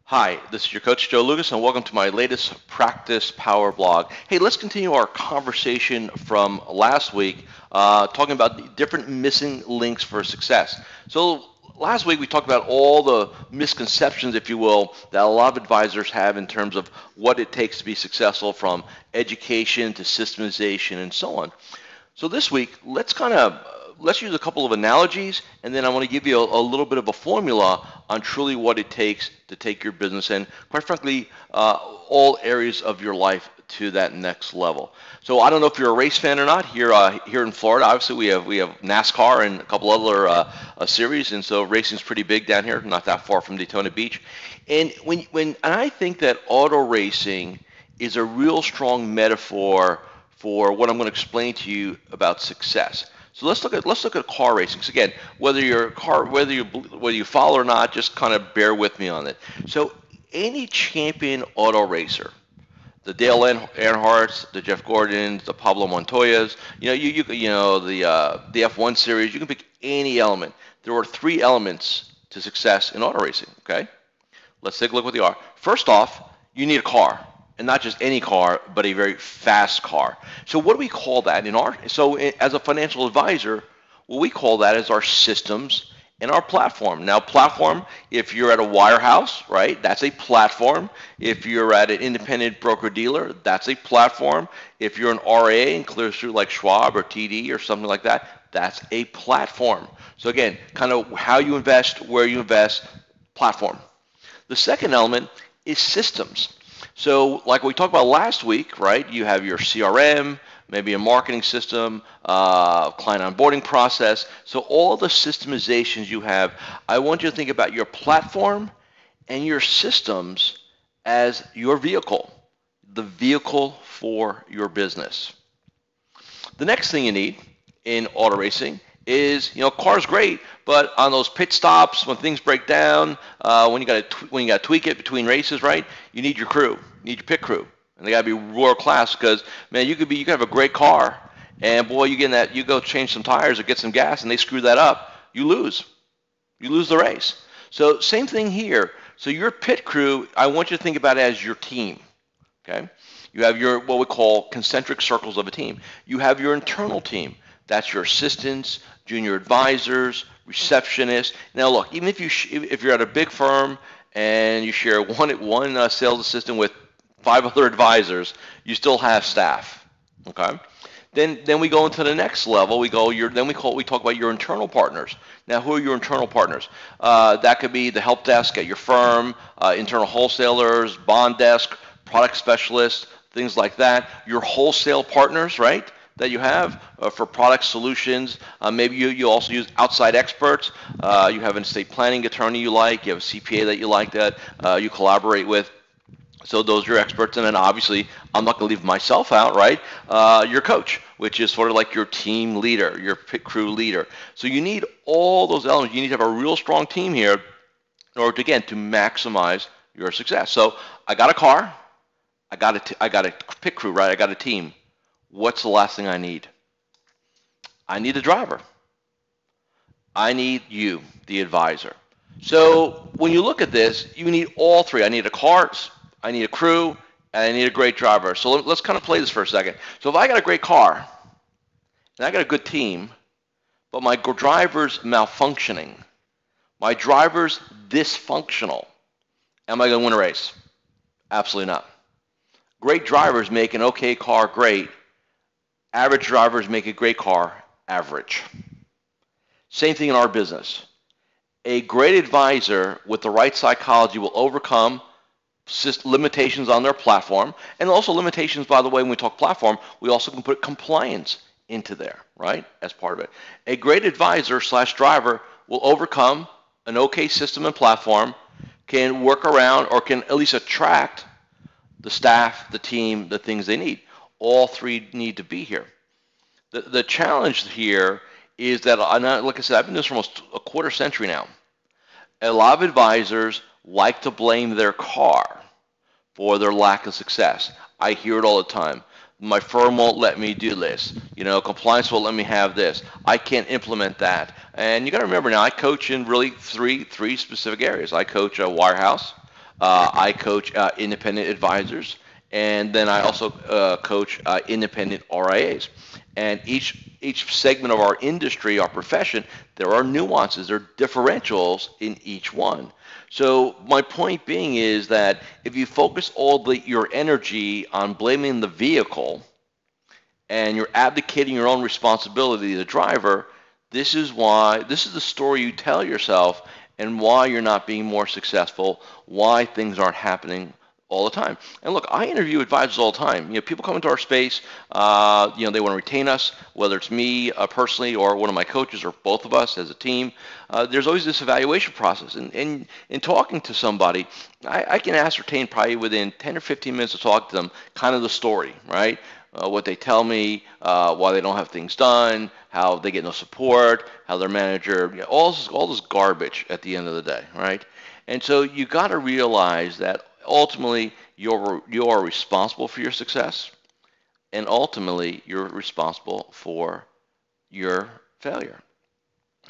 Hi, this is your coach Joe Lucas, and welcome to my latest Practice Power blog. Hey, let's continue our conversation from last week, talking about the different missing links for success. So last week we talked about all the misconceptions, if you will, that a lot of advisors have in terms of what it takes to be successful, from education to systemization and so on. So this week, let's use a couple of analogies, and then I want to give you a little bit of a formula on truly what it takes to take your business and, quite frankly, all areas of your life to that next level. So I don't know if you're a race fan or not. Here in Florida, obviously we have NASCAR and a couple other series, and so racing's pretty big down here, not that far from Daytona Beach. And when I think that auto racing is a real strong metaphor for what I'm going to explain to you about success. So let's look at car racing. So again, whether you follow or not, just kind of bear with me on it. So any champion auto racer, the Dale Earnhardts, the Jeff Gordons, the Pablo Montoyas, the F1 series, you can pick any element. There are three elements to success in auto racing. Okay, let's take a look what they are. First off, you need a car, and not just any car, but a very fast car. So what do we call that as a financial advisor, what we call that is our systems and our platform. Now, platform, if you're at a wirehouse, right, that's a platform. If you're at an independent broker dealer, that's a platform. If you're an RA and clears through like Schwab or TD or something like that, that's a platform. So again, kind of how you invest, where you invest, platform. The second element is systems. So like we talked about last week, right, you have your CRM, maybe a marketing system, client onboarding process. So all the systemizations you have, I want you to think about your platform and your systems as your vehicle, the vehicle for your business. The next thing you need in auto racing is, car's great, but on those pit stops, when things break down, when you got to tweak it between races, right? You need your crew, you need your pit crew, and they got to be world class, because man, you could have a great car, and boy, you go change some tires or get some gas, and they screw that up, you lose the race. So same thing here. So your pit crew, I want you to think about it as your team. Okay, you have your what we call concentric circles of a team. You have your internal team. That's your assistants, junior advisors, receptionists. Now look, even if you're at a big firm and you share one sales assistant with 5 other advisors, you still have staff. Okay. Then we go into the next level. We talk about your internal partners. Now, who are your internal partners? That could be the help desk at your firm, internal wholesalers, bond desk, product specialists, things like that. Your wholesale partners, right, that you have for product solutions. Maybe you also use outside experts. You have an estate planning attorney you like. You have a CPA that you like that you collaborate with. So those are your experts. And then obviously, I'm not going to leave myself out, right? Your coach, which is sort of like your team leader, your pit crew leader. So you need all those elements. You need to have a real strong team here in order to, again, to maximize your success. So I got a car. I got a pit crew, right? I got a team. What's the last thing I need? I need a driver. I need you, the advisor. So when you look at this, you need all three. I need a car, I need a crew, and I need a great driver. So let's kind of play this for a second. So if I got a great car, and I got a good team, but my driver's malfunctioning, my driver's dysfunctional, am I going to win a race? Absolutely not. Great drivers make an okay car great. Average drivers make a great car average. Same thing in our business. A great advisor with the right psychology will overcome limitations on their platform, and also limitations, by the way, when we talk platform, we also can put compliance into there, right, as part of it. A great advisor / driver will overcome an okay system and platform, can work around or can at least attract the staff, the team, the things they need. All three need to be here. The challenge here is that, like I said, I've been doing this for almost a quarter century now. A lot of advisors like to blame their car for their lack of success. I hear it all the time. My firm won't let me do this. Compliance won't let me have this. I can't implement that. And you got to remember now, I coach in really three specific areas. I coach a wirehouse. I coach independent advisors, and then I also coach independent RIAs. And each segment of our industry, our profession, there are nuances, there are differentials in each one. So my point being is that if you focus your energy on blaming the vehicle and you're abdicating your own responsibility as a driver, this is the story you tell yourself and why you're not being more successful, why things aren't happening all the time. And look, I interview advisors all the time. People come into our space, they want to retain us, whether it's me personally or one of my coaches or both of us as a team. There's always this evaluation process. And in talking to somebody, I can ascertain probably within 10 or 15 minutes of talking to them kind of the story, right? What they tell me, why they don't have things done, how they get no support, how their manager, all this garbage at the end of the day, right? And so you got to realize that ultimately you are responsible for your success, and ultimately you're responsible for your failure.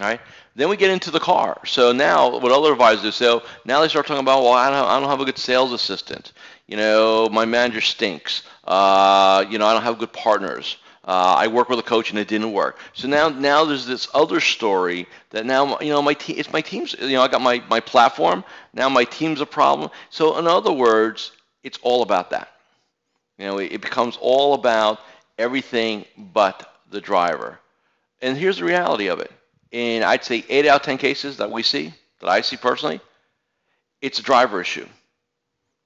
All right. Then we get into the car. So now, what other advisors do? So now they start talking about, well, I don't have a good sales assistant. My manager stinks. I don't have good partners. I work with a coach and it didn't work. So now there's this other story that now, it's my team's. I got my platform. Now my team's a problem. So in other words, it's all about that. It becomes all about everything but the driver. And here's the reality of it. In, I'd say, 8 out of 10 cases that I see personally, it's a driver issue.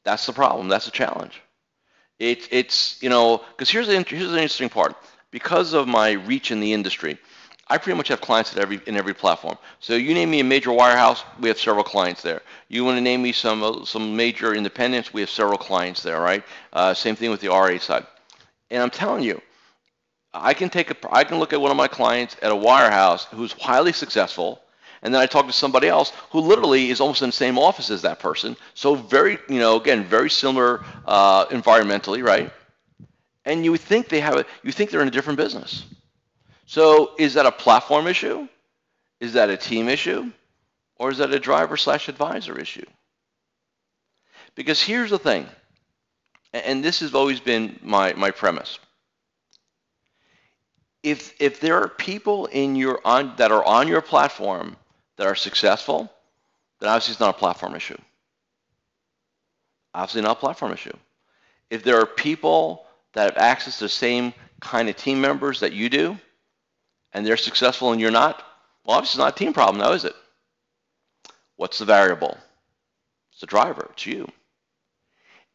That's the problem. That's the challenge. Because here's the interesting part. Because of my reach in the industry, I pretty much have clients in every platform. So you name me a major wirehouse, we have several clients there. You want to name me some major independents, we have several clients there, right? Same thing with the RA side. And I'm telling you, I can look at one of my clients at a wirehouse who's highly successful, and then I talk to somebody else who literally is almost in the same office as that person. So very, again, very similar environmentally, right? And you think they're in a different business. So is that a platform issue? Is that a team issue? Or is that a driver/advisor issue? Because here's the thing, and this has always been my premise. If there are people that are on your platform that are successful, then obviously it's not a platform issue. Obviously not a platform issue. If there are people that have access to the same kind of team members that you do, and they're successful and you're not, well, obviously it's not a team problem now, is it? What's the variable? It's the driver. It's you.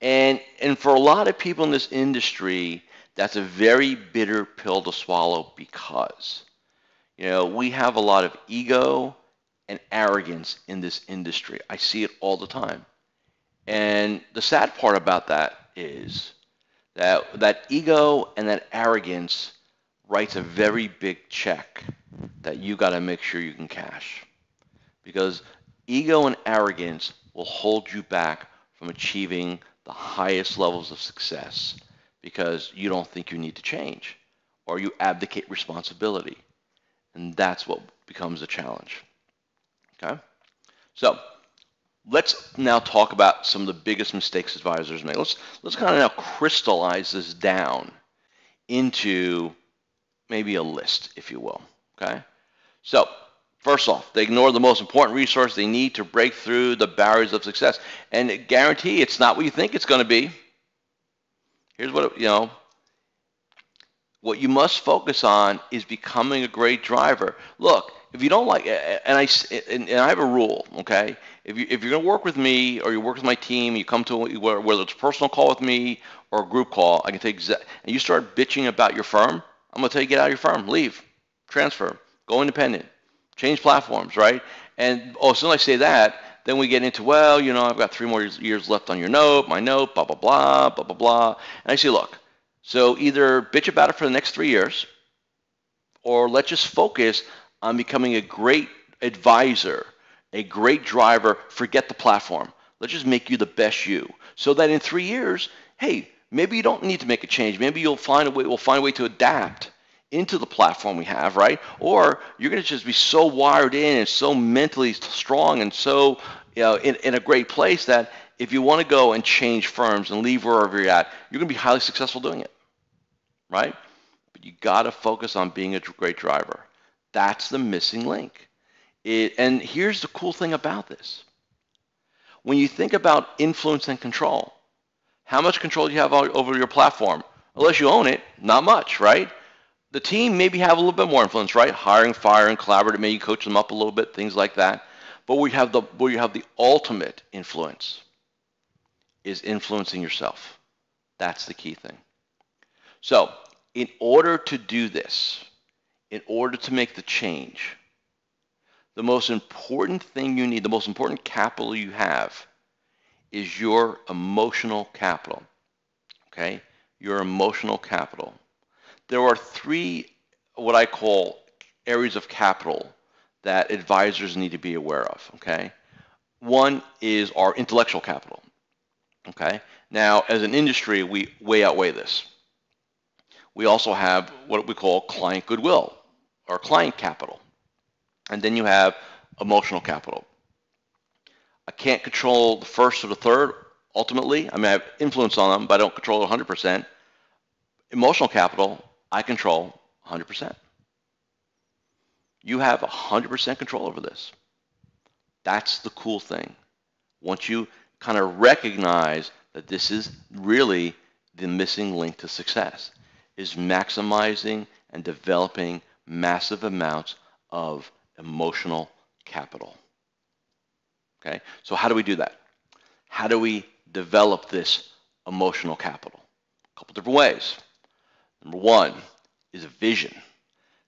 And for a lot of people in this industry, that's a very bitter pill to swallow because, we have a lot of ego and arrogance in this industry. I see it all the time. And the sad part about that is that ego and that arrogance writes a very big check that you got to make sure you can cash. Because ego and arrogance will hold you back from achieving the highest levels of success because you don't think you need to change or you abdicate responsibility. And that's what becomes a challenge. Okay? So let's now talk about some of the biggest mistakes advisors make. Let's kind of now crystallize this down into maybe a list, if you will. Okay? So first off, they ignore the most important resource they need to break through the barriers of success. And guarantee it's not what you think it's going to be. Here's what you must focus on is becoming a great driver. Look, if you don't like, and I have a rule, okay? If you're going to work with me or you work with my team, you come to whether it's a personal call with me or a group call, I can take and you start bitching about your firm, I'm going to tell you get out of your firm, leave, transfer, go independent, change platforms, right? And as soon as I say that, then we get into, well, I've got 3 more years left on my note, blah, blah, blah, blah, blah, blah. And I say, look, so either bitch about it for the next 3 years, or let's just focus on becoming a great advisor, a great driver, forget the platform. Let's just make you the best you. So that in 3 years, hey, maybe you don't need to make a change. Maybe we'll find a way to adapt into the platform we have, right? Or you're going to just be so wired in and so mentally strong and so in a great place that if you want to go and change firms and leave wherever you're at, you're going to be highly successful doing it, right? But you got to focus on being a great driver. That's the missing link. And here's the cool thing about this. When you think about influence and control, how much control do you have over your platform? Unless you own it, not much, right? The team maybe have a little bit more influence, right? Hiring, firing, collaborative, maybe coach them up a little bit, things like that. But where you have the ultimate influence is influencing yourself. That's the key thing. So in order to do this, in order to make the change, the most important thing you need, the most important capital you have is your emotional capital, okay? Your emotional capital. There are three, what I call areas of capital that advisors need to be aware of, okay? One is our intellectual capital, okay? Now, as an industry, we way outweigh this. We also have what we call client goodwill, or client capital. And then you have emotional capital. I can't control the first or the third, ultimately. I mean, I have influence on them, but I don't control it 100%. Emotional capital, I control 100%. You have 100% control over this. That's the cool thing. Once you kind of recognize that this is really the missing link to success, is maximizing and developing massive amounts of emotional capital. Okay, so how do we do that? How do we develop this emotional capital? A couple different ways. Number one is a vision,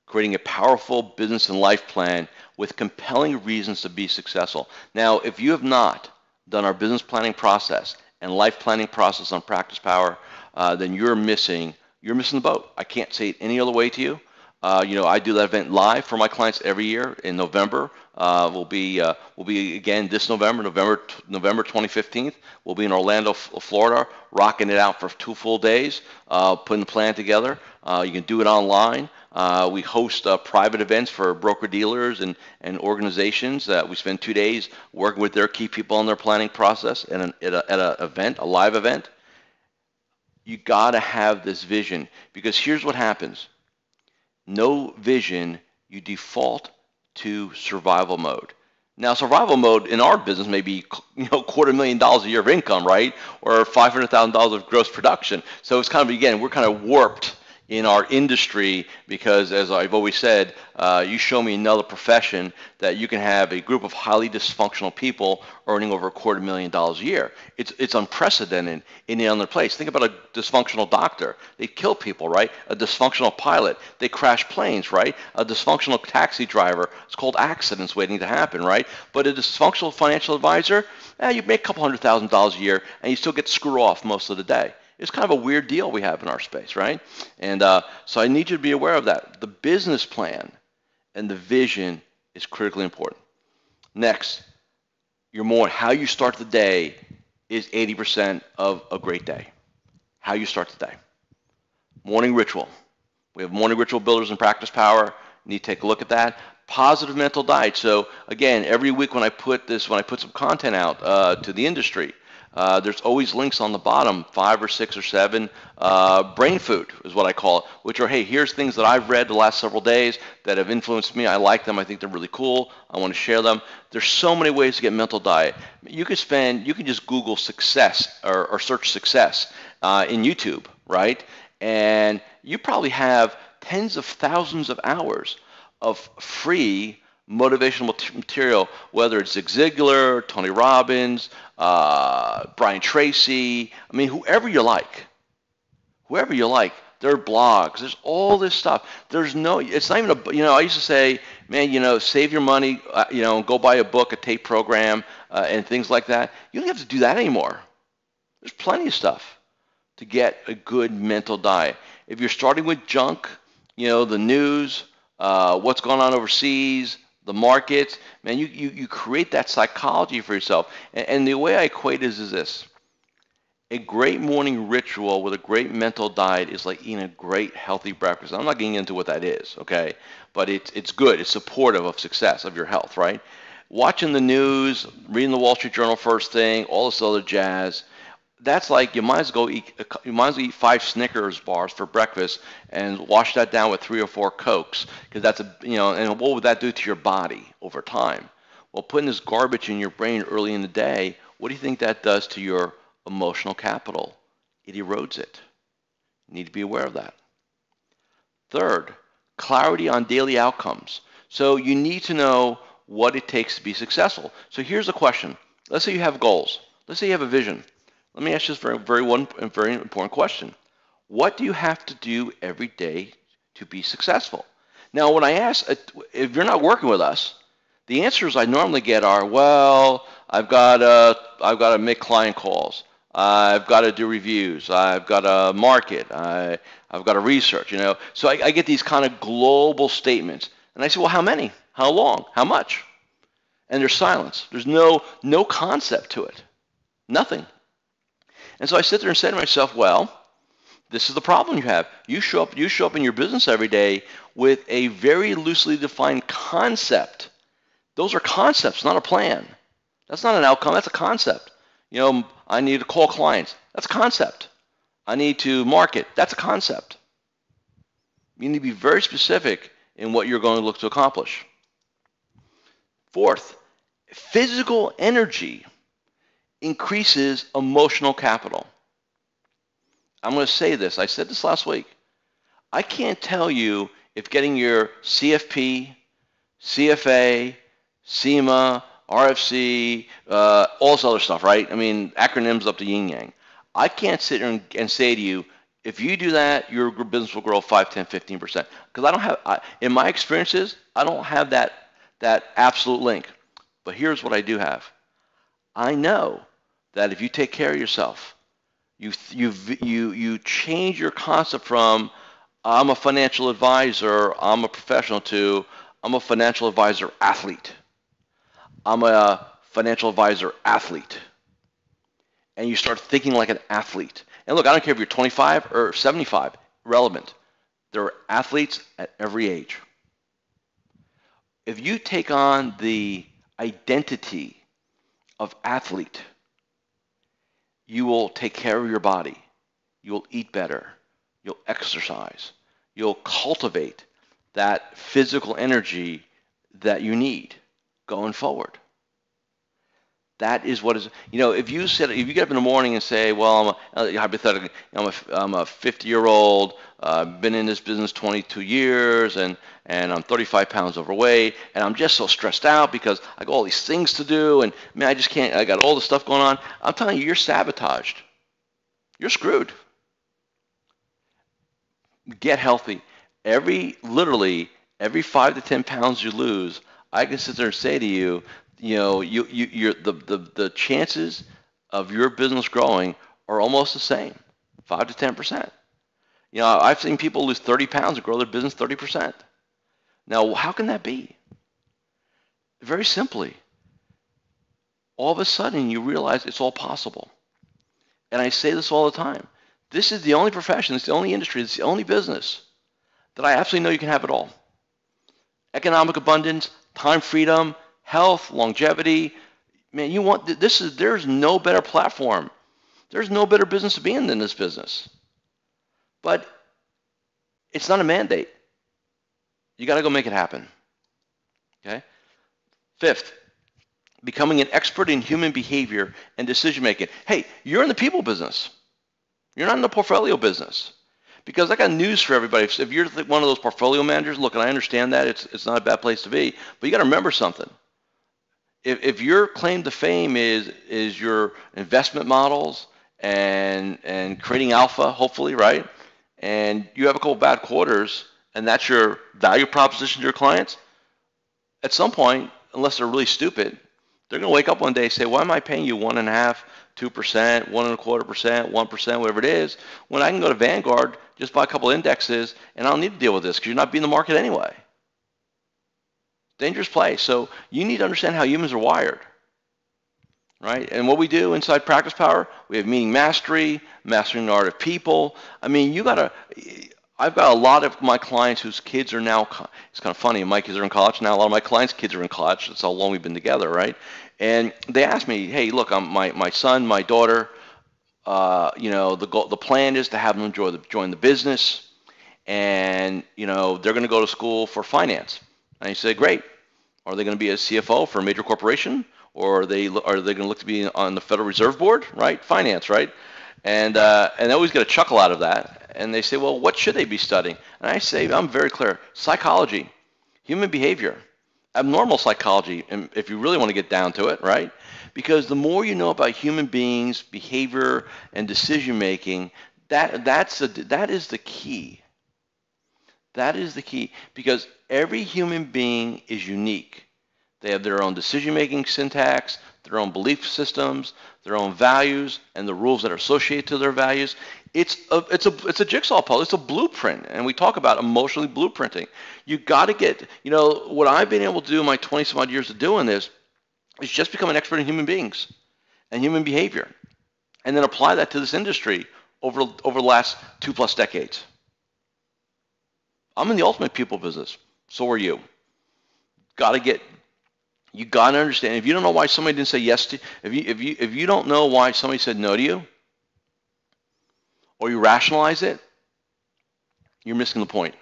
creating a powerful business and life plan with compelling reasons to be successful. Now, if you have not done our business planning process and life planning process on Practice Power, then you're missing the boat. I can't say it any other way to you. I do that event live for my clients every year in November. We'll be again this November 2015. We'll be in Orlando, Florida, rocking it out for 2 full days, putting the plan together. You can do it online. We host private events for broker-dealers and organizations. We spend 2 days working with their key people on their planning process at a live event. You got to have this vision, because here's what happens. No vision, you default to survival mode. Now, survival mode in our business may be, $250,000 a year of income, right? Or $500,000 of gross production. So it's kind of, again, we're kind of warped in our industry, because, as I've always said, you show me another profession that you can have a group of highly dysfunctional people earning over $250,000 a year. It's unprecedented in any other place. Think about a dysfunctional doctor. They kill people, right? A dysfunctional pilot. They crash planes, right? A dysfunctional taxi driver. It's called accidents waiting to happen, right? But a dysfunctional financial advisor, you make a couple $100,000 a year and you still get screw off most of the day. It's kind of a weird deal we have in our space, right? And so I need you to be aware of that. The business plan and the vision is critically important. Next, how you start the day is 80% of a great day. How you start the day. Morning ritual. We have morning ritual builders in Practice Power. You need to take a look at that. Positive mental diet. So again, every week when I put some content out to the industry, there's always links on the bottom, 5 or 6 or 7, brain food is what I call it, which are, hey, here's things that I've read the last several days that have influenced me. I like them. I think they're really cool. I want to share them. There's so many ways to get mental diet. You can just Google success or search success in YouTube, right? And you probably have tens of thousands of hours of free motivational material, whether it's Zig Ziglar, Tony Robbins, Brian Tracy, whoever you like, their blogs, there's all this stuff. It's not even I used to say, man, save your money, go buy a book, a tape program, and things like that. You don't have to do that anymore. There's plenty of stuff to get a good mental diet. If you're starting with junk, the news, what's going on overseas, the markets, man, you create that psychology for yourself. And the way I equate it is this. A great morning ritual with a great mental diet is like eating a great healthy breakfast. I'm not getting into what that is, okay? But it's good. It's supportive of success, of your health, right? Watching the news, reading the Wall Street Journal first thing, all this other jazz. That's like you might as well eat 5 Snickers bars for breakfast and wash that down with 3 or 4 Cokes, because that's and what would that do to your body over time? Well, putting this garbage in your brain early in the day, what do you think that does to your emotional capital? It erodes it. You need to be aware of that. Third, clarity on daily outcomes. So you need to know what it takes to be successful. So here's the question. Let's say you have goals. Let's say you have a vision. Let me ask you this very important question. What do you have to do every day to be successful? Now, when I ask, if you're not working with us, the answers I normally get are, well, I've got to make client calls. I've got to do reviews. I've got to market. I've got to research. So I get these kind of global statements, and I say, well, how many? How long? How much? And there's silence. There's no concept to it. Nothing. And so I sit there and say to myself, well, this is the problem you have. You show up in your business every day with a very loosely defined concept. Those are concepts, not a plan. That's not an outcome. That's a concept. I need to call clients. That's a concept. I need to market. That's a concept. You need to be very specific in what you're going to look to accomplish. Fourth, physical energy increases emotional capital. I'm going to say this. I said this last week. I can't tell you if getting your CFP, CFA, SEMA, RFC, all this other stuff, right? I mean, acronyms up to yin yang. I can't sit here and say to you, if you do that, your business will grow 5, 10, 15%. Because I don't have, in my experiences, I don't have that absolute link. But here's what I do have. I know that if you take care of yourself, you change your concept from I'm a financial advisor, I'm a professional, to I'm a financial advisor athlete. I'm a financial advisor athlete. And you start thinking like an athlete. And look, I don't care if you're 25 or 75, relevant. There are athletes at every age. If you take on the identity of athlete, you will take care of your body. You'll eat better. You'll exercise. You'll cultivate that physical energy that you need going forward. That is what is, if you get up in the morning and say, well, hypothetically, I'm a 50-year-old, been in this business 22 years, and I'm 35 pounds overweight, and I'm just so stressed out because I got all these things to do, and man, I just can't, I got all this stuff going on. I'm telling you, you're sabotaged. You're screwed. Get healthy. Literally, every 5 to 10 pounds you lose, I can sit there and say to you, the chances of your business growing are almost the same, 5 to 10%. I've seen people lose 30 pounds and grow their business 30%. Now, how can that be? Very simply, all of a sudden you realize it's all possible. And I say this all the time. This is the only profession, it's the only industry, it's the only business that I absolutely know you can have it all. Economic abundance, time freedom, health, longevity. Man, there's no better platform. There's no better business to be in than this business. But it's not a mandate. You got to go make it happen. Okay? Fifth, becoming an expert in human behavior and decision making. Hey, you're in the people business. You're not in the portfolio business. Because I got news for everybody. If you're one of those portfolio managers, look, and I understand that it's not a bad place to be, but you got to remember something. If your claim to fame is your investment models and creating alpha, hopefully, right? And you have a couple bad quarters, and that's your value proposition to your clients, at some point, unless they're really stupid, they're going to wake up one day and say, why am I paying you 1.5%, 2%, 1.25%, 1%, whatever it is, when I can go to Vanguard, just buy a couple indexes, and I don't need to deal with this because you're not being in the market anyway. Dangerous place. So you need to understand how humans are wired, right? And what we do inside Practice Power, we have meaning mastery, mastering the art of people. I mean, I've got a lot of my clients whose kids are now, it's kind of funny, my kids are in college now. A lot of my clients' kids are in college. That's how long we've been together, right? And they ask me, hey, look, my son, my daughter, the plan is to have them join the business, and, they're going to go to school for finance. And I say, great. Are they going to be a CFO for a major corporation? Or are they going to look to be on the Federal Reserve Board, right? Finance, right? And I always get a chuckle out of that. And they say, well, what should they be studying? And I say, I'm very clear: psychology, human behavior, abnormal psychology, and if you really want to get down to it, right? Because the more you know about human beings, behavior, and decision making, that is the key. That is the key, because every human being is unique. They have their own decision-making syntax, their own belief systems, their own values, and the rules that are associated to their values. It's a jigsaw puzzle. It's a blueprint, and we talk about emotionally blueprinting. You got to get, what I've been able to do in my 20-some odd years of doing this is just become an expert in human beings and human behavior, and then apply that to this industry over the last 2+ decades. I'm in the ultimate people business. So are you. You got to understand. If you don't know why somebody didn't say yes to you, if you don't know why somebody said no to you, or you rationalize it, you're missing the point.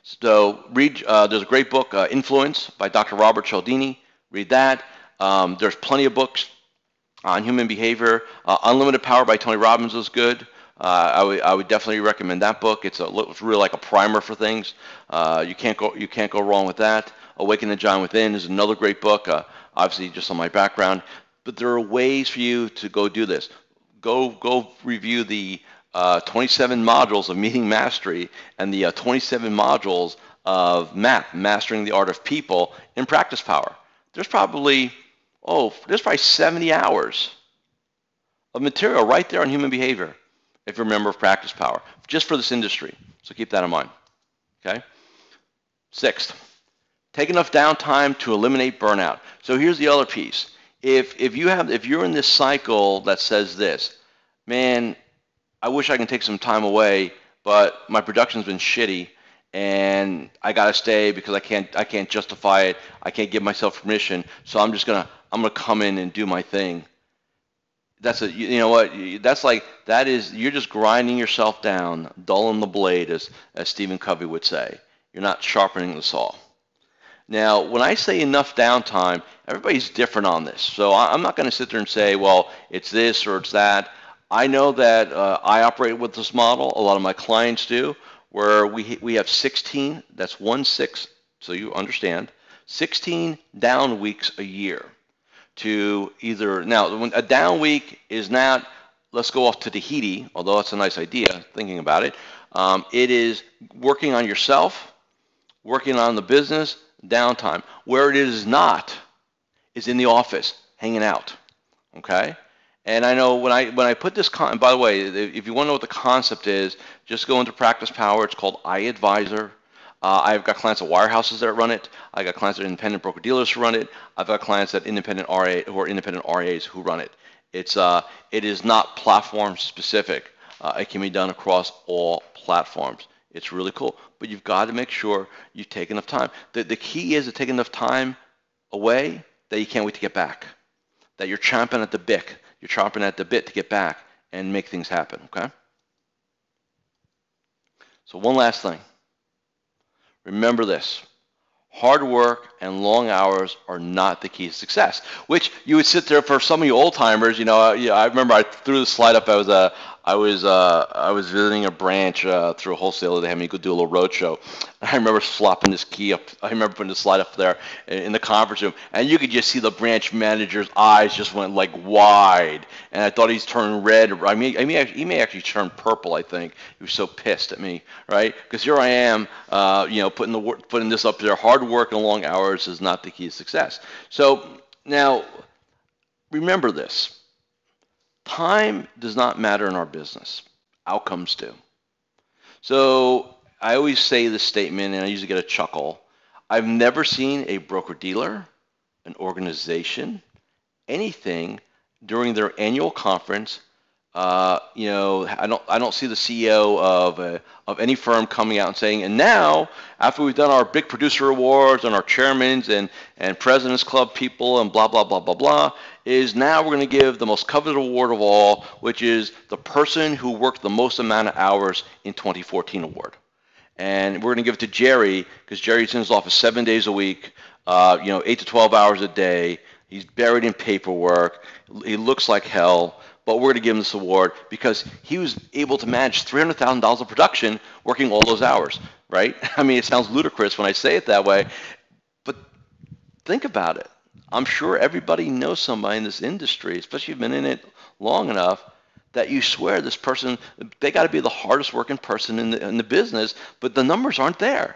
So read. There's a great book, Influence, by Dr. Robert Cialdini. Read that. There's plenty of books on human behavior. Unlimited Power by Tony Robbins is good. I would definitely recommend that book. It's really like a primer for things. You can't go wrong with that. Awaken the Giant Within is another great book. Obviously, just on my background, but there are ways for you to go do this. Go review the 27 modules of Meeting Mastery and the 27 modules of MAP, Mastering the Art of People, in Practice Power. There's probably 70 hours of material right there on human behavior, if you're a member of Practice Power, just for this industry. So keep that in mind. Okay? Sixth, take enough downtime to eliminate burnout. So here's the other piece. If you're in this cycle that says this, man, I wish I can take some time away, but my production's been shitty, and I gotta stay because I can't justify it. I can't give myself permission, so I'm gonna come in and do my thing. You're just grinding yourself down, dulling the blade, as Stephen Covey would say. You're not sharpening the saw. Now, when I say enough downtime, everybody's different on this. So I'm not going to sit there and say, well, it's this or it's that. I know that I operate with this model. A lot of my clients do, where we have 16, that's 1/6, so you understand, 16 down weeks a year. Now, a down week is not, let's go off to Tahiti, although that's a nice idea, thinking about it. It is working on yourself, working on the business, downtime. Where it is not is in the office, hanging out, okay? And I know when I put this, by the way, if you want to know what the concept is, just go into Practice Power. It's called iAdvisor. I've got clients at wirehouses that run it. I've got clients at independent broker-dealers who run it. I've got clients at independent RAs who run it. It is not platform specific. It can be done across all platforms. It's really cool. But you've got to make sure you take enough time. The key is to take enough time away that you can't wait to get back. That you're chomping at the bit. You're chomping at the bit to get back and make things happen, okay? So one last thing. Remember this: hard work and long hours are not the key to success. Which you would sit there, for some of you old timers, I remember I threw the slide up. I was visiting a branch through a wholesaler. They had me go do a little road show. I remember flopping this key up. I remember putting the slide up there in the conference room, and you could just see the branch manager's eyes just went like wide. And I thought he's turning red. He may actually turn purple. I think he was so pissed at me, right? Because here I am, putting this up there. Hard work and long hours is not the key to success. So now, remember this. Time does not matter in our business. Outcomes do. So I always say this statement, and I usually get a chuckle. I've never seen a broker-dealer, an organization, anything during their annual conference I don't see the CEO of any firm coming out and saying, and now after we've done our big producer awards and our chairmans and presidents club people and blah blah blah blah blah, is now we're going to give the most coveted award of all, which is the person who worked the most amount of hours in 2014 award. And we're going to give it to Jerry because Jerry's in his office 7 days a week, 8 to 12 hours a day. He's buried in paperwork. He looks like hell, but we're going to give him this award because he was able to manage $300,000 of production working all those hours, right? I mean, it sounds ludicrous when I say it that way, but think about it. I'm sure everybody knows somebody in this industry, especially if you've been in it long enough, that you swear this person, they got to be the hardest working person in the business, but the numbers aren't there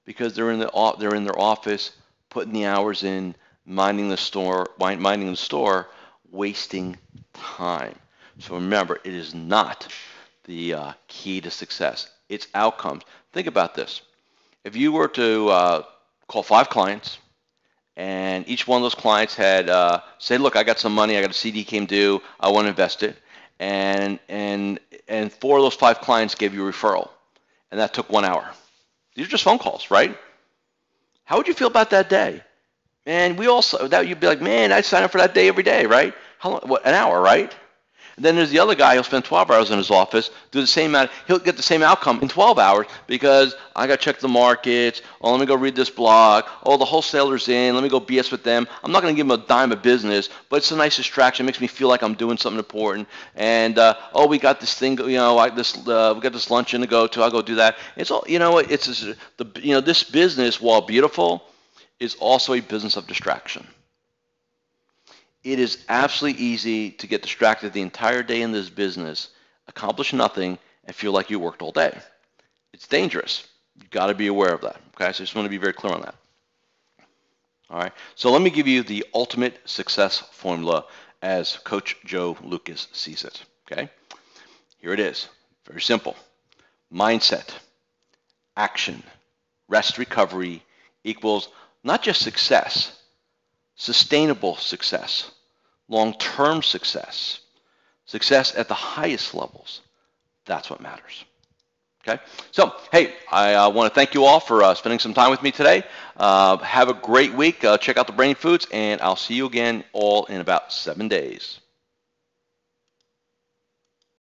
because they're in their office, putting the hours in, minding the store, wasting time. So remember, it is not the key to success. It's outcomes. Think about this. If you were to call 5 clients, and each one of those clients had say, look, I got some money, I got a CD came due, I want to invest it, and 4 of those 5 clients gave you a referral, and that took 1 hour. These are just phone calls, right? How would you feel about that day? Man, you'd be like, man, I sign up for that day every day, right? How long? What, an hour, right? And then there's the other guy who'll spend 12 hours in his office, do the same amount. He'll get the same outcome in 12 hours because I got to check the markets. Oh, let me go read this blog. Oh, the wholesaler's in. Let me go BS with them. I'm not going to give them a dime of business, but it's a nice distraction. It makes me feel like I'm doing something important. And we got this thing. We got this luncheon to go to. I'll go do that. It's all. This business, while beautiful, is also a business of distraction. It is absolutely easy to get distracted the entire day in this business, accomplish nothing, and feel like you worked all day. It's dangerous. You've got to be aware of that. Okay, so I just want to be very clear on that. All right, so let me give you the ultimate success formula as Coach Joe Lucas sees it. Okay, here it is. Very simple. Mindset, action, rest, recovery equals not just success, sustainable success, long-term success, success at the highest levels. That's what matters. Okay? So, hey, I want to thank you all for spending some time with me today. Have a great week. Check out the Brain Foods, and I'll see you again all in about 7 days.